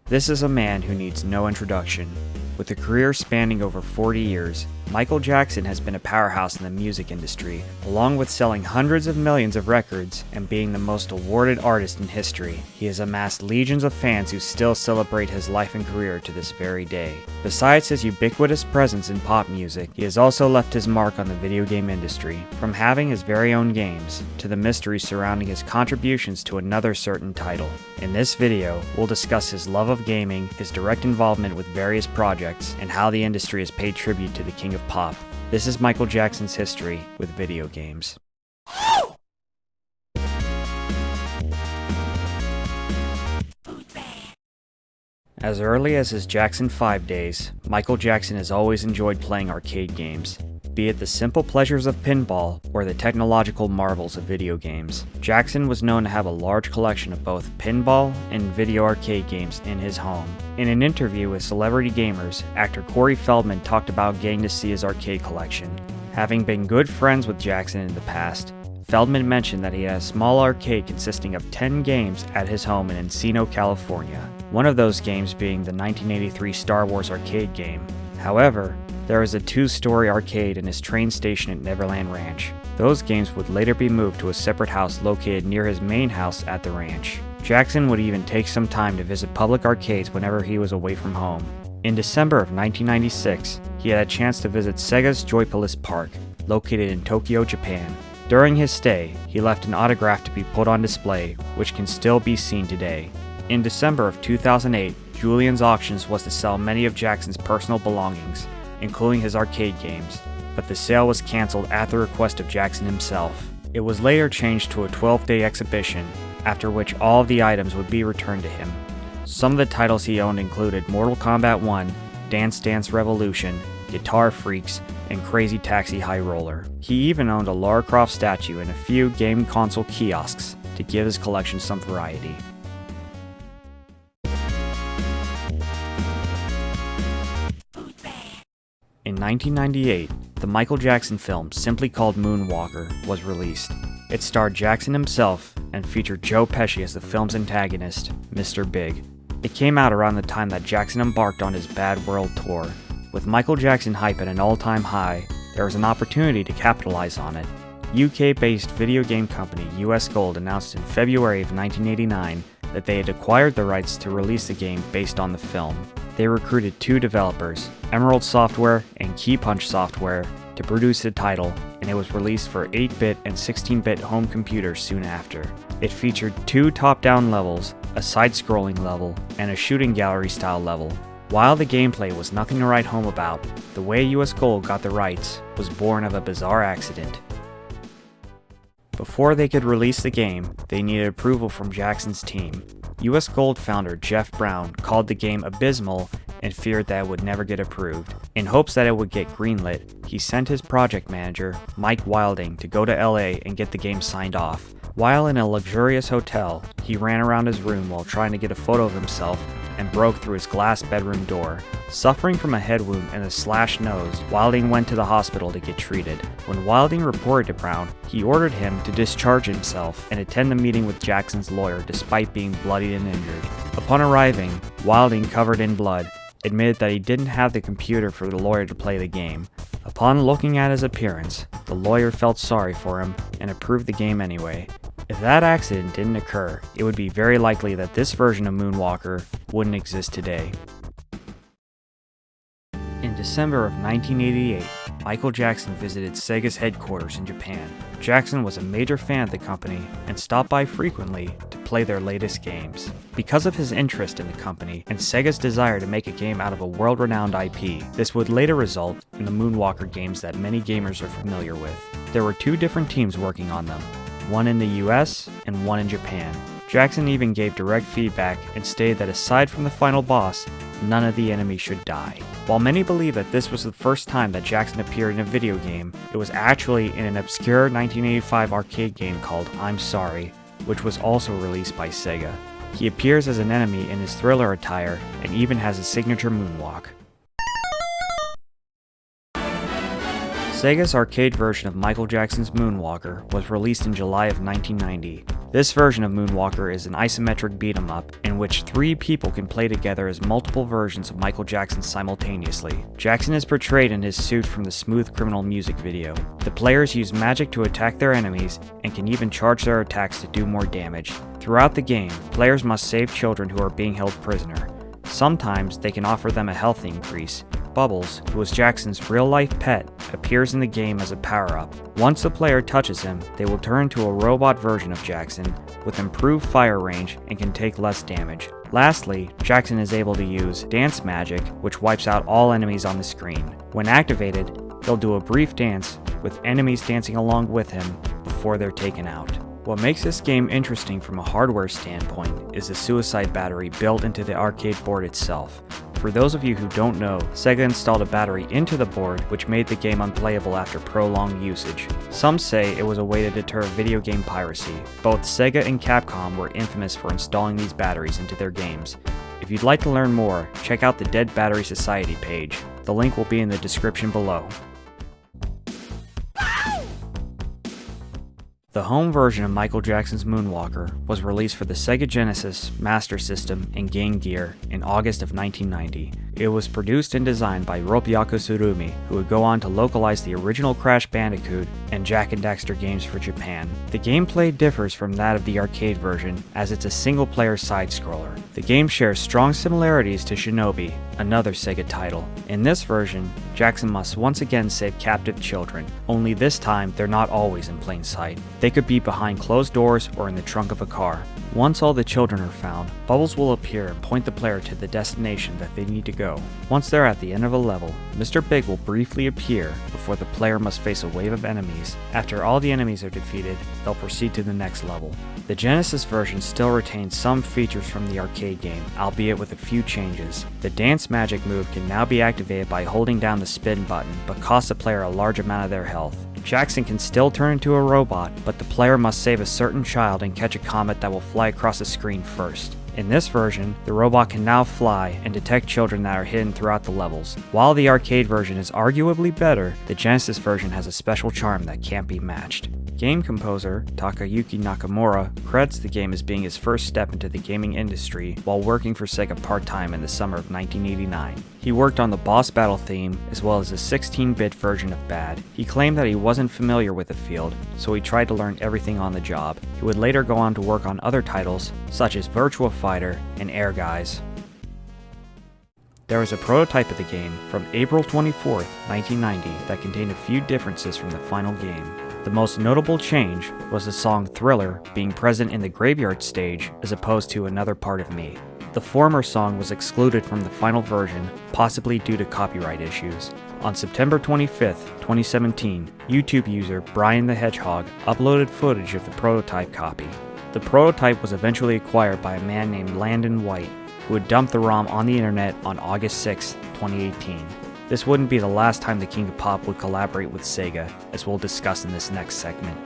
This is a man who needs no introduction. With a career spanning over 40 years, Michael Jackson has been a powerhouse in the music industry, along with selling hundreds of millions of records and being the most awarded artist in history. He has amassed legions of fans who still celebrate his life and career to this very day. Besides his ubiquitous presence in pop music, he has also left his mark on the video game industry, from having his very own games, to the mystery surrounding his contributions to another certain title. In this video, we'll discuss his love of gaming, his direct involvement with various projects, and how the industry has paid tribute to the king of pop. This is Michael Jackson's history with video games. As early as his Jackson 5 days, Michael Jackson has always enjoyed playing arcade games, be it the simple pleasures of pinball or the technological marvels of video games. Jackson was known to have a large collection of both pinball and video arcade games in his home. In an interview with Celebrity Gamers, actor Corey Feldman talked about getting to see his arcade collection. Having been good friends with Jackson in the past, Feldman mentioned that he had a small arcade consisting of 10 games at his home in Encino, California. One of those games being the 1983 Star Wars arcade game. However, there was a 2-story arcade in his train station at Neverland Ranch. Those games would later be moved to a separate house located near his main house at the ranch. Jackson would even take some time to visit public arcades whenever he was away from home. In December of 1996, he had a chance to visit Sega's Joypalace Park, located in Tokyo, Japan. During his stay, he left an autograph to be put on display, which can still be seen today. In December of 2008, Julian's Auctions was to sell many of Jackson's personal belongings, including his arcade games, but the sale was canceled at the request of Jackson himself. It was later changed to a 12-day exhibition, after which all of the items would be returned to him. Some of the titles he owned included Mortal Kombat 1, Dance Dance Revolution, Guitar Freaks, and Crazy Taxi High Roller. He even owned a Lara Croft statue and a few game console kiosks to give his collection some variety. In 1998, the Michael Jackson film, simply called Moonwalker, was released. It starred Jackson himself and featured Joe Pesci as the film's antagonist, Mr. Big. It came out around the time that Jackson embarked on his Bad World tour. With Michael Jackson hype at an all-time high, there was an opportunity to capitalize on it. UK-based video game company US Gold announced in February of 1989 that they had acquired the rights to release the game based on the film. They recruited 2 developers, Emerald Software and Key Punch Software, to produce the title, and it was released for 8-bit and 16-bit home computers soon after. It featured 2 top-down levels, a side-scrolling level, and a shooting gallery style level. While the gameplay was nothing to write home about, the way US Gold got the rights was born of a bizarre accident. Before they could release the game, they needed approval from Jackson's team. US Gold founder Jeff Brown called the game abysmal and feared that it would never get approved. In hopes that it would get greenlit, he sent his project manager, Mike Wilding, to go to LA and get the game signed off. While in a luxurious hotel, he ran around his room while trying to get a photo of himself and broke through his glass bedroom door. Suffering from a head wound and a slashed nose, Wilding went to the hospital to get treated. When Wilding reported to Brown, he ordered him to discharge himself and attend the meeting with Jackson's lawyer despite being bloodied and injured. Upon arriving, Wilding, covered in blood, admitted that he didn't have the computer for the lawyer to play the game. Upon looking at his appearance, the lawyer felt sorry for him and approved the game anyway. If that accident didn't occur, it would be very likely that this version of Moonwalker wouldn't exist today. In December of 1988, Michael Jackson visited Sega's headquarters in Japan. Jackson was a major fan of the company and stopped by frequently to play their latest games. Because of his interest in the company and Sega's desire to make a game out of a world-renowned IP, this would later result in the Moonwalker games that many gamers are familiar with. There were 2 different teams working on them, one in the US and one in Japan. Jackson even gave direct feedback and stated that aside from the final boss, none of the enemies should die. While many believe that this was the first time that Jackson appeared in a video game, it was actually in an obscure 1985 arcade game called I'm Sorry, which was also released by Sega. He appears as an enemy in his Thriller attire and even has a signature moonwalk. Sega's arcade version of Michael Jackson's Moonwalker was released in July of 1990. This version of Moonwalker is an isometric beat-em-up in which 3 people can play together as multiple versions of Michael Jackson simultaneously. Jackson is portrayed in his suit from the Smooth Criminal music video. The players use magic to attack their enemies and can even charge their attacks to do more damage. Throughout the game, players must save children who are being held prisoner. Sometimes they can offer them a health increase. Bubbles, who is Jackson's real-life pet, appears in the game as a power-up. Once the player touches him, they will turn into a robot version of Jackson with improved fire range and can take less damage. Lastly, Jackson is able to use dance magic, which wipes out all enemies on the screen. When activated, he'll do a brief dance with enemies dancing along with him before they're taken out. What makes this game interesting from a hardware standpoint is the suicide battery built into the arcade board itself. For those of you who don't know, Sega installed a battery into the board which made the game unplayable after prolonged usage. Some say it was a way to deter video game piracy. Both Sega and Capcom were infamous for installing these batteries into their games. If you'd like to learn more, check out the Dead Battery Society page. The link will be in the description below. The home version of Michael Jackson's Moonwalker was released for the Sega Genesis, Master System, and Game Gear in August of 1990. It was produced and designed by Ropyaku Surumi, who would go on to localize the original Crash Bandicoot and Jak and Daxter games for Japan. The gameplay differs from that of the arcade version, as it's a single-player side-scroller. The game shares strong similarities to Shinobi, another Sega title. In this version, Jackson must once again save captive children, only this time they're not always in plain sight. They could be behind closed doors or in the trunk of a car. Once all the children are found, bubbles will appear and point the player to the destination that they need to go. Once they're at the end of a level, Mr. Big will briefly appear before the player must face a wave of enemies. After all the enemies are defeated, they'll proceed to the next level. The Genesis version still retains some features from the arcade game, albeit with a few changes. The dance magic move can now be activated by holding down the spin button, but costs the player a large amount of their health. Jackson can still turn into a robot, but the player must save a certain child and catch a comet that will fly across the screen first. In this version, the robot can now fly and detect children that are hidden throughout the levels. While the arcade version is arguably better, the Genesis version has a special charm that can't be matched. Game composer Takayuki Nakamura credits the game as being his first step into the gaming industry while working for Sega part-time in the summer of 1989. He worked on the boss battle theme as well as a 16-bit version of Bad. He claimed that he wasn't familiar with the field, so he tried to learn everything on the job. He would later go on to work on other titles such as Virtua Fighter and Air Guys. There was a prototype of the game from April 24, 1990 that contained a few differences from the final game. The most notable change was the song Thriller being present in the graveyard stage as opposed to Another Part of Me. The former song was excluded from the final version, possibly due to copyright issues. On September 25, 2017, YouTube user Brian the Hedgehog uploaded footage of the prototype copy. The prototype was eventually acquired by a man named Landon White, who had dumped the ROM on the internet on August 6, 2018. This wouldn't be the last time the King of Pop would collaborate with Sega, as we'll discuss in this next segment.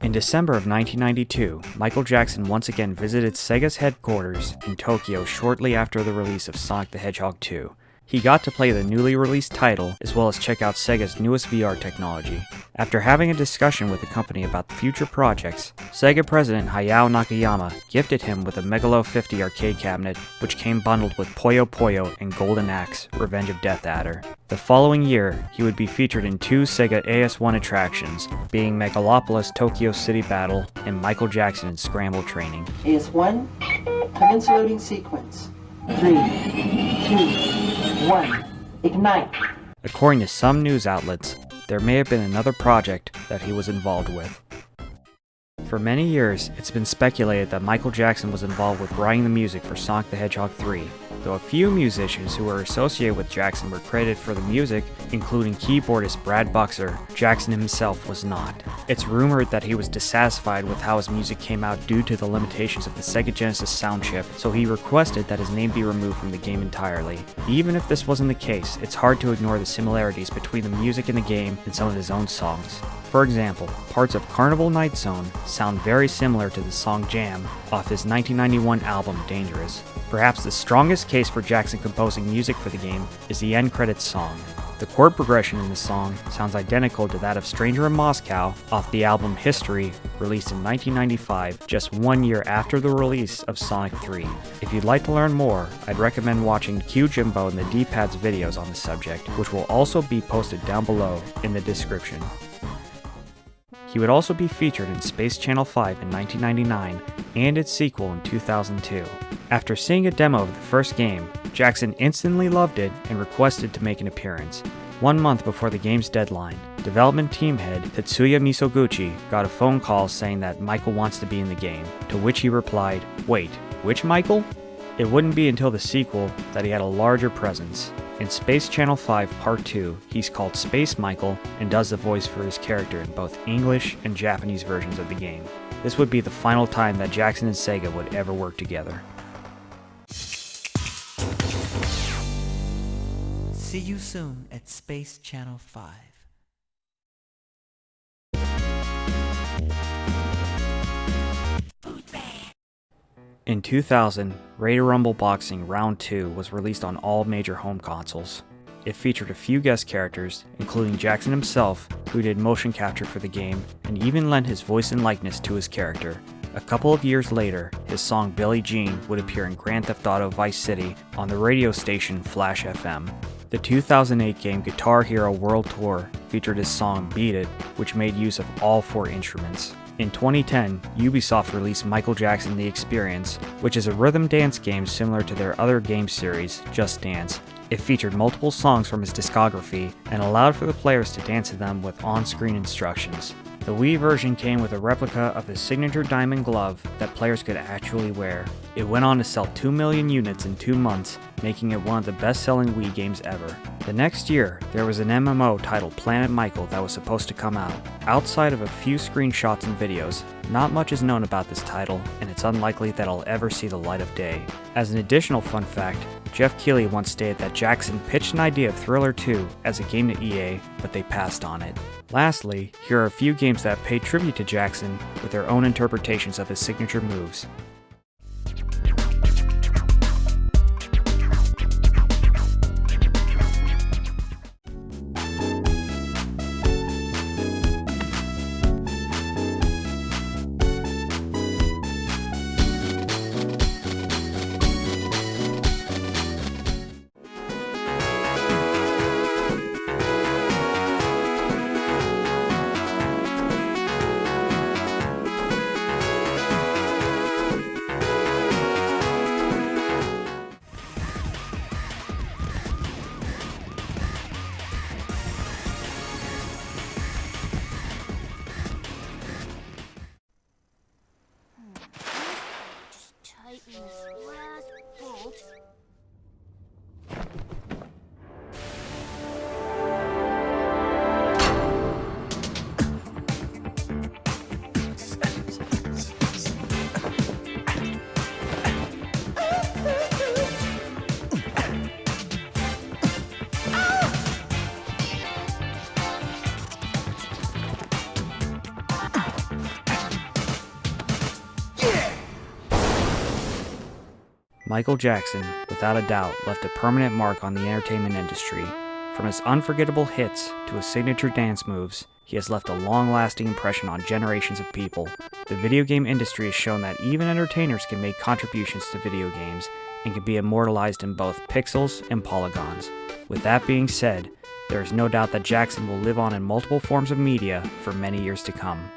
In December of 1992, Michael Jackson once again visited Sega's headquarters in Tokyo shortly after the release of Sonic the Hedgehog 2. He got to play the newly released title, as well as check out Sega's newest VR technology. After having a discussion with the company about future projects, Sega president Hayao Nakayama gifted him with a Megalo 50 arcade cabinet, which came bundled with Puyo Puyo and Golden Axe, Revenge of Death Adder. The following year, he would be featured in 2 Sega AS1 attractions, being Megalopolis Tokyo City Battle and Michael Jackson in Scramble Training. AS1, commence loading sequence. 3, 2, 1, ignite. According to some news outlets, there may have been another project that he was involved with. For many years, it's been speculated that Michael Jackson was involved with writing the music for Sonic the Hedgehog 3, though a few musicians who were associated with Jackson were credited for the music, including keyboardist Brad Buxer. Jackson himself was not. It's rumored that he was dissatisfied with how his music came out due to the limitations of the Sega Genesis sound chip, so he requested that his name be removed from the game entirely. Even if this wasn't the case, it's hard to ignore the similarities between the music in the game and some of his own songs. For example, parts of Carnival Night Zone sound very similar to the song Jam off his 1991 album Dangerous. Perhaps the strongest case for Jackson composing music for the game is the end credits song. The The chord progression in this song sounds identical to that of Stranger in Moscow off the album History, released in 1995, just 1 year after the release of Sonic 3. If you'd like to learn more, I'd recommend watching Qjimbo and the D-Pad's videos on the subject, which will also be posted down below in the description. He would also be featured in Space Channel 5 in 1999 and its sequel in 2002. After seeing a demo of the first game, Jackson instantly loved it and requested to make an appearance. 1 month before the game's deadline, development team head Tetsuya Misoguchi got a phone call saying that Michael wants to be in the game, to which he replied, "Wait, which Michael?" It wouldn't be until the sequel that he had a larger presence. In Space Channel 5 Part 2, he's called Space Michael and does the voice for his character in both English and Japanese versions of the game. This would be the final time that Jackson and Sega would ever work together. See you soon at Space Channel 5. In 2000, Raider Rumble Boxing Round 2 was released on all major home consoles. It featured a few guest characters, including Jackson himself, who did motion capture for the game and even lent his voice and likeness to his character. A couple of years later, his song Billie Jean would appear in Grand Theft Auto Vice City on the radio station Flash FM. The 2008 game Guitar Hero World Tour featured his song Beat It, which made use of all 4 instruments. In 2010, Ubisoft released Michael Jackson The Experience, which is a rhythm dance game similar to their other game series, Just Dance. It featured multiple songs from his discography and allowed for the players to dance to them with on-screen instructions. The Wii version came with a replica of the signature diamond glove that players could actually wear. It went on to sell 2 million units in 2 months, making it one of the best-selling Wii games ever. The next year, there was an MMO titled Planet Michael that was supposed to come out. Outside of a few screenshots and videos, not much is known about this title, and it's unlikely that it'll ever see the light of day. As an additional fun fact, Jeff Keighley once stated that Jackson pitched an idea of Thriller 2 as a game to EA, but they passed on it. Lastly, here are a few games that pay tribute to Jackson with their own interpretations of his signature moves. Tighten this last bolt. Michael Jackson, without a doubt, left a permanent mark on the entertainment industry. From his unforgettable hits to his signature dance moves, he has left a long-lasting impression on generations of people. The video game industry has shown that even entertainers can make contributions to video games and can be immortalized in both pixels and polygons. With that being said, there is no doubt that Jackson will live on in multiple forms of media for many years to come.